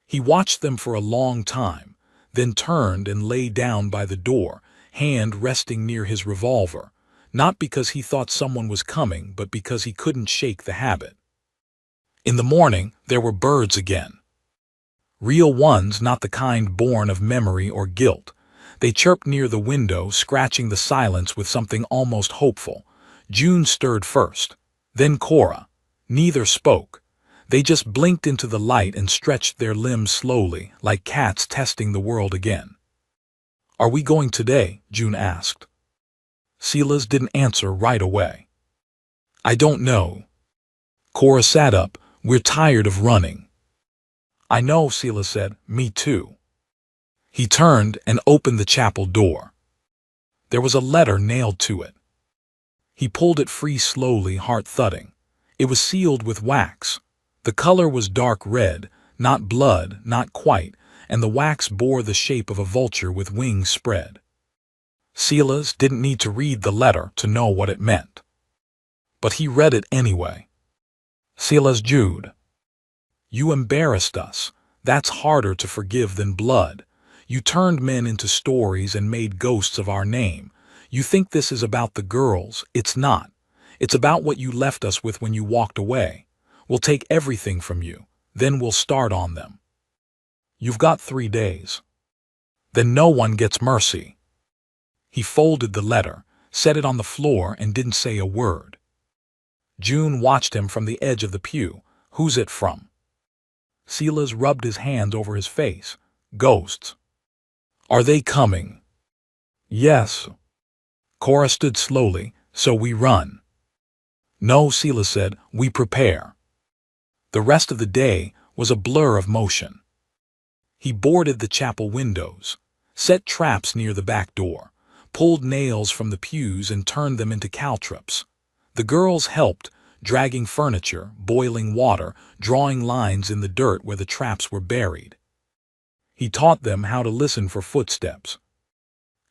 He watched them for a long time, then turned and lay down by the door, hand resting near his revolver, not because he thought someone was coming, but because he couldn't shake the habit. In the morning, there were birds again. Real ones, not the kind born of memory or guilt. They chirped near the window, scratching the silence with something almost hopeful. June stirred first, then Cora. Neither spoke. They just blinked into the light and stretched their limbs slowly, like cats testing the world again. "Are we going today?" June asked. Silas didn't answer right away. "I don't know." Cora sat up. "We're tired of running." "I know," Silas said. "Me too." He turned and opened the chapel door. There was a letter nailed to it. He pulled it free slowly, heart thudding. It was sealed with wax. The color was dark red, not blood, not quite, and the wax bore the shape of a vulture with wings spread. Silas didn't need to read the letter to know what it meant. But he read it anyway. "Silas Jude, you embarrassed us. That's harder to forgive than blood. You turned men into stories and made ghosts of our name. You think this is about the girls. It's not. It's about what you left us with when you walked away. We'll take everything from you. Then we'll start on them. You've got 3 days. Then no one gets mercy." He folded the letter, set it on the floor, and didn't say a word. June watched him from the edge of the pew. "Who's it from?" Silas rubbed his hands over his face. "Ghosts." "Are they coming?" "Yes." Cora stood slowly. "So we run." "No," Silas said. "We prepare." The rest of the day was a blur of motion. He boarded the chapel windows, set traps near the back door, pulled nails from the pews and turned them into caltrops. The girls helped, dragging furniture, boiling water, drawing lines in the dirt where the traps were buried. He taught them how to listen for footsteps,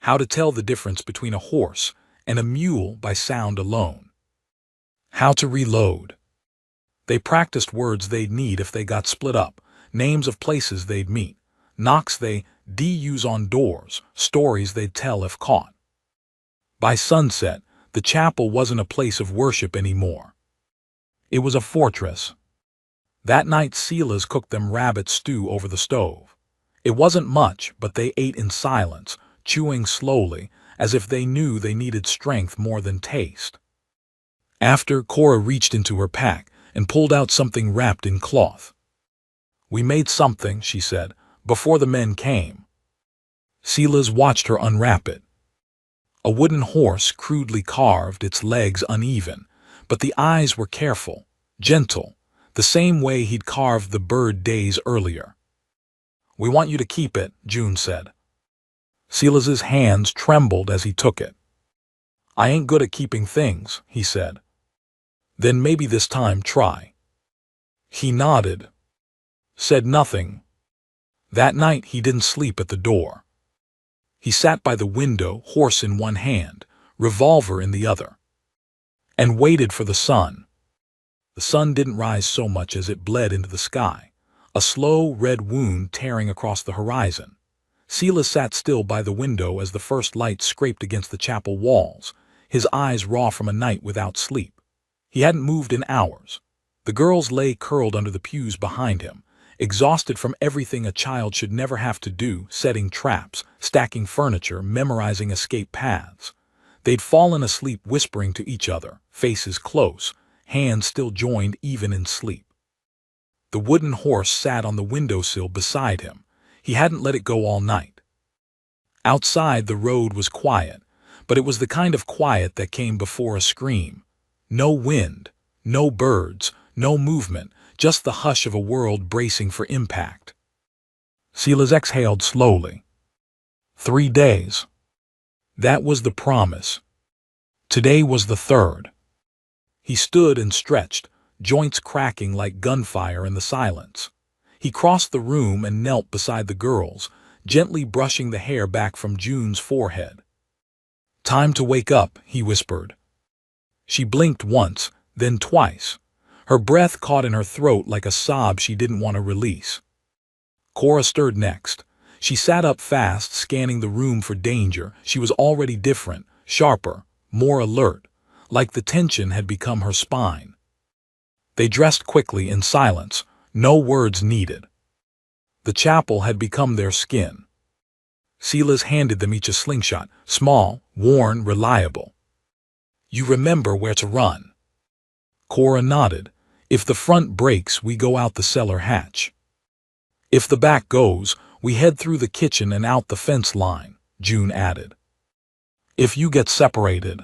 how to tell the difference between a horse and a mule by sound alone, how to reload. They practiced words they'd need if they got split up, names of places they'd meet, knocks they'd use on doors, stories they'd tell if caught. By sunset, the chapel wasn't a place of worship anymore. It was a fortress. That night Silas cooked them rabbit stew over the stove. It wasn't much, but they ate in silence, chewing slowly, as if they knew they needed strength more than taste. After, Cora reached into her pack and pulled out something wrapped in cloth. "We made something," she said, "before the men came." Silas watched her unwrap it. A wooden horse, crudely carved, its legs uneven, but the eyes were careful, gentle, the same way he'd carved the bird days earlier. We want you to keep it, June said. Silas's hands trembled as he took it. I ain't good at keeping things, he said. Then maybe this time try. He nodded, said nothing. That night he didn't sleep at the door. He sat by the window, horse in one hand, revolver in the other, and waited for the sun. The sun didn't rise so much as it bled into the sky, a slow red wound tearing across the horizon. Silas sat still by the window as the first light scraped against the chapel walls, his eyes raw from a night without sleep. He hadn't moved in hours. The girls lay curled under the pews behind him, exhausted from everything a child should never have to do, setting traps, stacking furniture, memorizing escape paths. They'd fallen asleep whispering to each other, faces close, hands still joined even in sleep. The wooden horse sat on the windowsill beside him. He hadn't let it go all night. Outside the road was quiet, but it was the kind of quiet that came before a scream. No wind, no birds, no movement, just the hush of a world bracing for impact. Silas exhaled slowly. 3 days. That was the promise. Today was the third. He stood and stretched, joints cracking like gunfire in the silence. He crossed the room and knelt beside the girls, gently brushing the hair back from June's forehead. Time to wake up, he whispered. She blinked once, then twice. Her breath caught in her throat like a sob she didn't want to release. Cora stirred next. She sat up fast, scanning the room for danger. She was already different, sharper, more alert, like the tension had become her spine. They dressed quickly in silence, no words needed. The chapel had become their skin. Silas handed them each a slingshot, small, worn, reliable. You remember where to run. Cora nodded. If the front breaks, we go out the cellar hatch. If the back goes, we head through the kitchen and out the fence line, June added. If you get separated.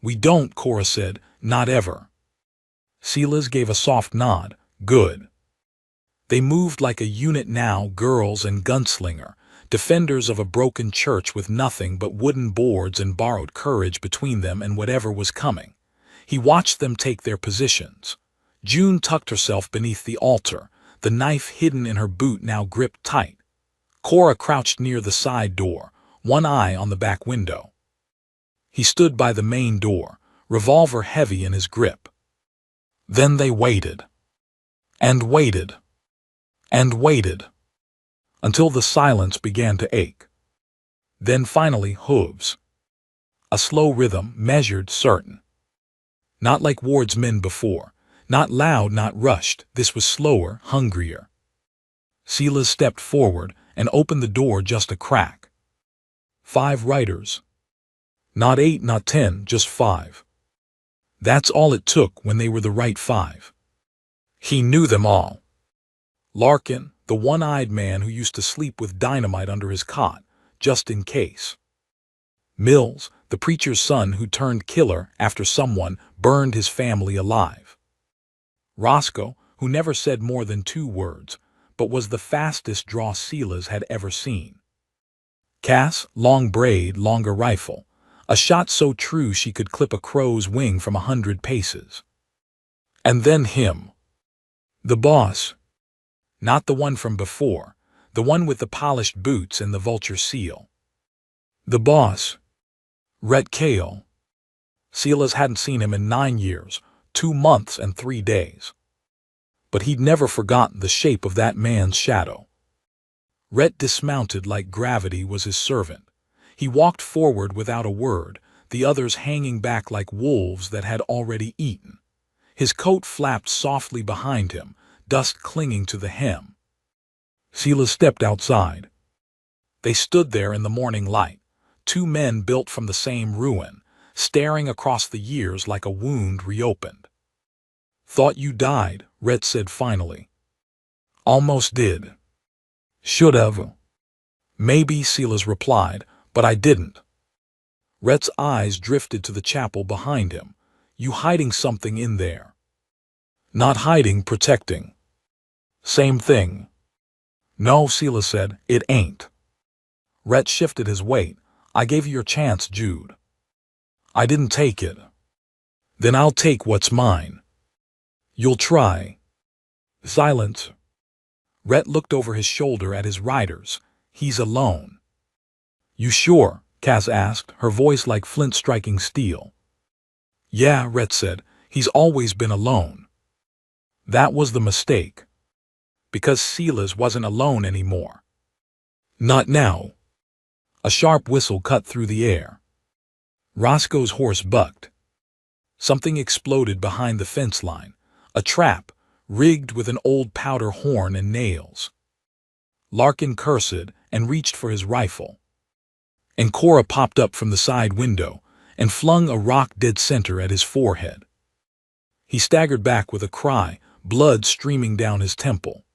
We don't, Cora said, not ever. Silas gave a soft nod. Good. They moved like a unit now, girls and Gunslinger, defenders of a broken church with nothing but wooden boards and borrowed courage between them and whatever was coming. He watched them take their positions. June tucked herself beneath the altar, the knife hidden in her boot now gripped tight. Cora crouched near the side door, one eye on the back window. He stood by the main door, revolver heavy in his grip. Then they waited. And waited. And waited. Until the silence began to ache. Then finally hooves. A slow rhythm, measured, certain. Not like Ward's men before. Not loud, not rushed. This was slower, hungrier. Silas stepped forward and opened the door just a crack. 5 riders. Not 8, not 10, just 5. That's all it took when they were the right 5. He knew them all. Larkin, the one-eyed man who used to sleep with dynamite under his cot, just in case. Mills, the preacher's son who turned killer after someone burned his family alive. Roscoe, who never said more than 2 words, but was the fastest draw Silas had ever seen. Cass, long braid, longer rifle, a shot so true she could clip a crow's wing from 100 paces. And then him. The boss. Not the one from before, the one with the polished boots and the vulture seal. The boss. Rhett Cale. Silas hadn't seen him in 9 years, 2 months and 3 days. But he'd never forgotten the shape of that man's shadow. Rhett dismounted like gravity was his servant. He walked forward without a word, the others hanging back like wolves that had already eaten. His coat flapped softly behind him, dust clinging to the hem. Silas stepped outside. They stood there in the morning light, 2 men built from the same ruin, staring across the years like a wound reopened. Thought you died, Rhett said finally. Almost did. Should have. Maybe, Silas replied, but I didn't. Rhett's eyes drifted to the chapel behind him. You hiding something in there. Not hiding, protecting. Same thing. No, Silas said, it ain't. Rhett shifted his weight. I gave you your chance, Jude. I didn't take it. Then I'll take what's mine. You'll try. Silence. Rhett looked over his shoulder at his riders. He's alone. You sure? Cass asked, her voice like flint striking steel. Yeah, Rhett said. He's always been alone. That was the mistake. Because Silas wasn't alone anymore. Not now. A sharp whistle cut through the air. Roscoe's horse bucked. Something exploded behind the fence line. A trap, rigged with an old powder horn and nails. Larkin cursed and reached for his rifle. And Cora popped up from the side window and flung a rock dead center at his forehead. He staggered back with a cry, blood streaming down his temple.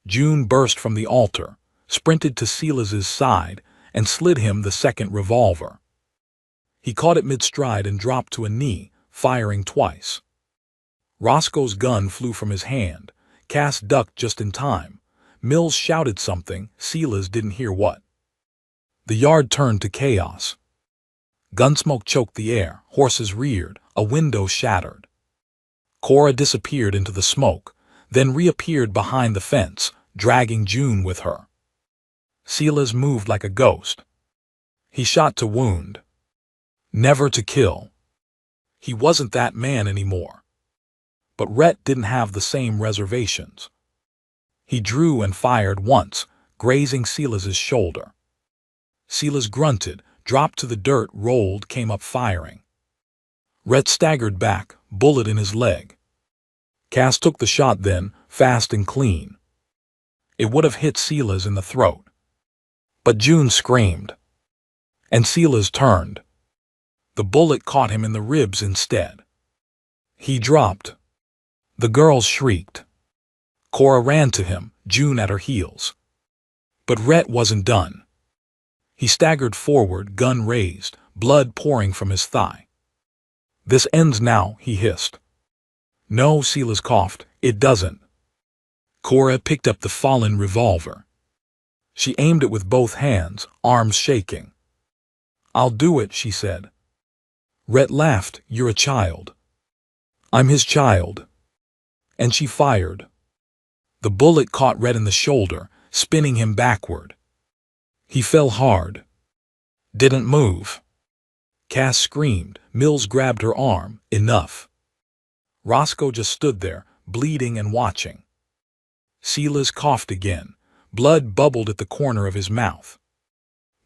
June burst from the altar, sprinted to Silas's side, and slid him the second revolver. He caught it mid-stride and dropped to a knee, firing twice. Roscoe's gun flew from his hand. Cass ducked just in time. Mills shouted something, Silas didn't hear what. The yard turned to chaos. Gunsmoke choked the air, horses reared, a window shattered. Cora disappeared into the smoke, then reappeared behind the fence, dragging June with her. Silas moved like a ghost. He shot to wound. Never to kill. He wasn't that man anymore. But Rhett didn't have the same reservations. He drew and fired once, grazing Silas's shoulder. Silas grunted, dropped to the dirt, rolled, came up firing. Rhett staggered back, bullet in his leg. Cass took the shot then, fast and clean. It would have hit Silas in the throat. But June screamed. And Silas turned. The bullet caught him in the ribs instead. He dropped. The girls shrieked. Cora ran to him, June at her heels. But Rhett wasn't done. He staggered forward, gun raised, blood pouring from his thigh. This ends now, he hissed. No, Silas coughed, it doesn't. Cora picked up the fallen revolver. She aimed it with both hands, arms shaking. I'll do it, she said. Rhett laughed, you're a child. I'm his child. And she fired. The bullet caught Rhett in the shoulder, spinning him backward. He fell hard. Didn't move. Cass screamed. Mills grabbed her arm. Enough. Roscoe just stood there, bleeding and watching. Silas coughed again. Blood bubbled at the corner of his mouth.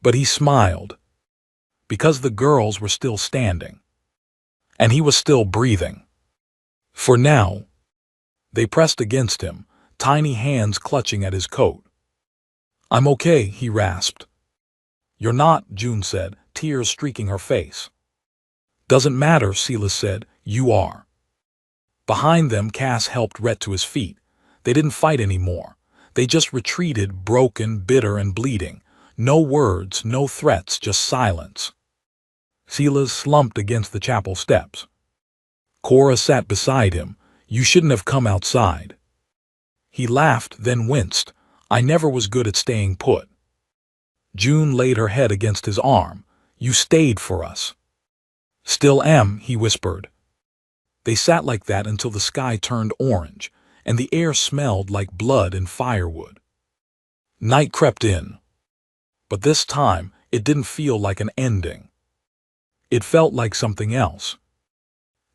But he smiled. Because the girls were still standing. And he was still breathing. For now. They pressed against him, tiny hands clutching at his coat. I'm okay, he rasped. You're not, June said, tears streaking her face. Doesn't matter, Silas said, you are. Behind them, Cass helped Rhett to his feet. They didn't fight anymore. They just retreated, broken, bitter, and bleeding. No words, no threats, just silence. Silas slumped against the chapel steps. Cora sat beside him. You shouldn't have come outside. He laughed, then winced. I never was good at staying put. June laid her head against his arm. You stayed for us. Still am, he whispered. They sat like that until the sky turned orange, and the air smelled like blood and firewood. Night crept in. But this time, it didn't feel like an ending. It felt like something else.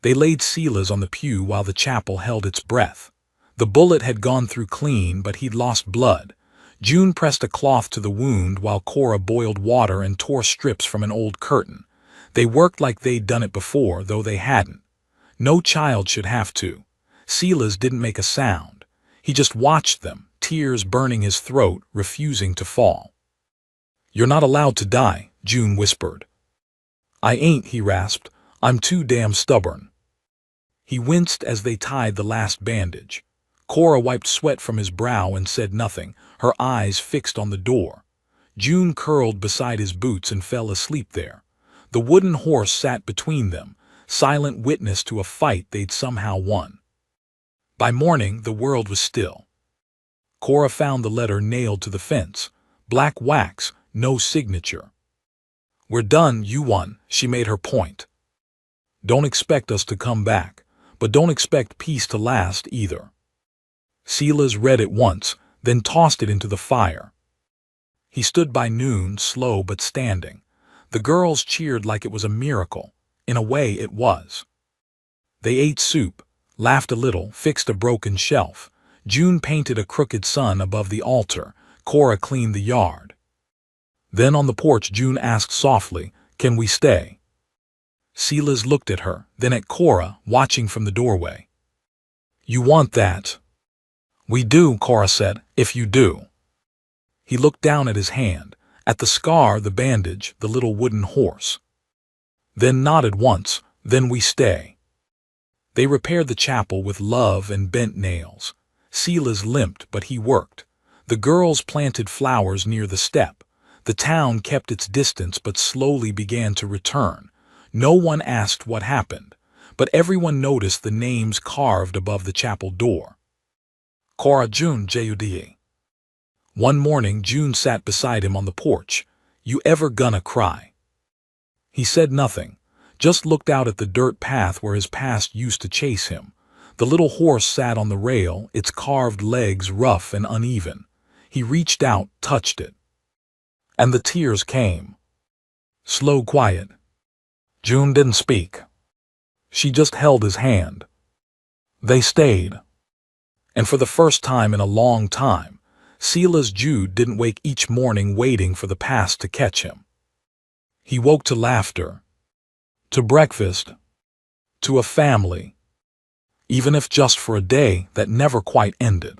They laid Silas on the pew while the chapel held its breath. The bullet had gone through clean, but he'd lost blood. June pressed a cloth to the wound while Cora boiled water and tore strips from an old curtain. They worked like they'd done it before, though they hadn't. No child should have to. Silas didn't make a sound. He just watched them, tears burning his throat, refusing to fall. You're not allowed to die, June whispered. I ain't, he rasped. I'm too damn stubborn. He winced as they tied the last bandage. Cora wiped sweat from his brow and said nothing, her eyes fixed on the door. June curled beside his boots and fell asleep there. The wooden horse sat between them, silent witness to a fight they'd somehow won. By morning, the world was still. Cora found the letter nailed to the fence. Black wax, no signature. "We're done, you won," she made her point. "Don't expect us to come back, but don't expect peace to last either." Silas read it once, then tossed it into the fire. He stood by noon, slow but standing. The girls cheered like it was a miracle. In a way, it was. They ate soup, laughed a little, fixed a broken shelf. June painted a crooked sun above the altar. Cora cleaned the yard. Then on the porch, June asked softly, "Can we stay?" Silas looked at her, then at Cora, watching from the doorway. "You want that?" "We do," Cora said, "if you do." He looked down at his hand, at the scar, the bandage, the little wooden horse. Then nodded once, "Then we stay." They repaired the chapel with love and bent nails. Silas limped, but he worked. The girls planted flowers near the step. The town kept its distance but slowly began to return. No one asked what happened, but everyone noticed the names carved above the chapel door. Cora June Jud. One morning, June sat beside him on the porch. "You ever gonna cry?" He said nothing, just looked out at the dirt path where his past used to chase him. The little horse sat on the rail, its carved legs rough and uneven. He reached out, touched it. And the tears came. Slow, quiet. June didn't speak. She just held his hand. They stayed. And for the first time in a long time, Silas Jude didn't wake each morning waiting for the past to catch him. He woke to laughter, to breakfast, to a family, even if just for a day that never quite ended.